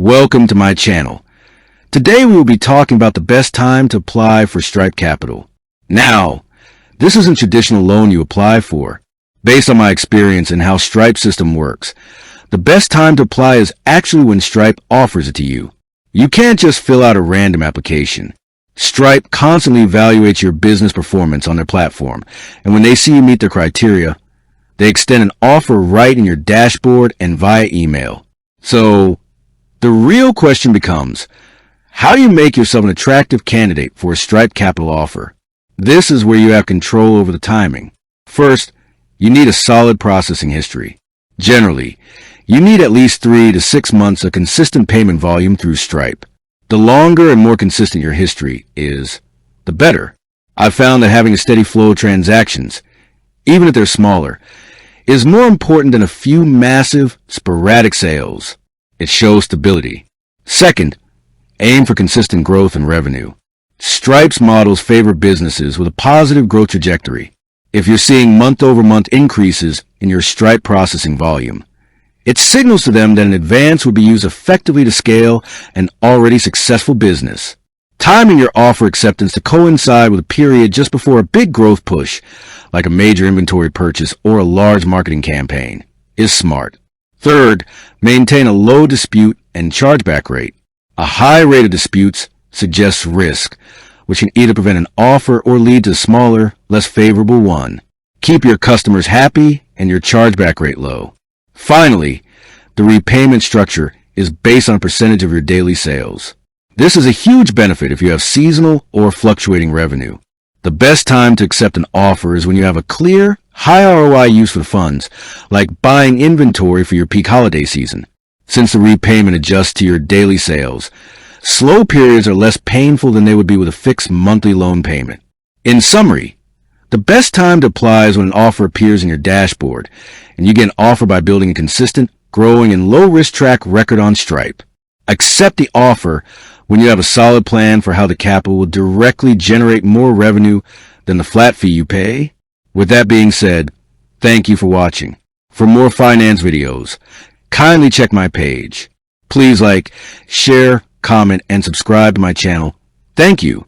Welcome to my channel. Today we will be talking about the best time to apply for Stripe Capital. Now, this isn't traditional loan you apply for. Based on my experience and how Stripe system works, the best time to apply is actually when Stripe offers it to you. You can't just fill out a random application. Stripe constantly evaluates your business performance on their platform, and when they see you meet their criteria, they extend an offer right in your dashboard and via email. So, the real question becomes, how do you make yourself an attractive candidate for a Stripe Capital offer? This is where you have control over the timing. First, you need a solid processing history. Generally, you need at least 3 to 6 months of consistent payment volume through Stripe. The longer and more consistent your history is, the better. I've found that having a steady flow of transactions, even if they're smaller, is more important than a few massive, sporadic sales. It shows stability. Second, aim for consistent growth and revenue. Stripe's models favor businesses with a positive growth trajectory. If you're seeing month-over-month increases in your Stripe processing volume, it signals to them that an advance would be used effectively to scale an already successful business. Timing your offer acceptance to coincide with a period just before a big growth push, like a major inventory purchase or a large marketing campaign, is smart. Third, maintain a low dispute and chargeback rate. A high rate of disputes suggests risk, which can either prevent an offer or lead to a smaller, less favorable one. Keep your customers happy and your chargeback rate low. Finally, the repayment structure is based on a percentage of your daily sales. This is a huge benefit if you have seasonal or fluctuating revenue. The best time to accept an offer is when you have a clear, high ROI use for the funds, like buying inventory for your peak holiday season. Since the repayment adjusts to your daily sales, slow periods are less painful than they would be with a fixed monthly loan payment. In summary, the best time to apply is when an offer appears in your dashboard, and you get an offer by building a consistent, growing, and low-risk track record on Stripe. Accept the offer when you have a solid plan for how the capital will directly generate more revenue than the flat fee you pay. With that being said, thank you for watching. For more finance videos, kindly check my page. Please like, share, comment, and subscribe to my channel. Thank you.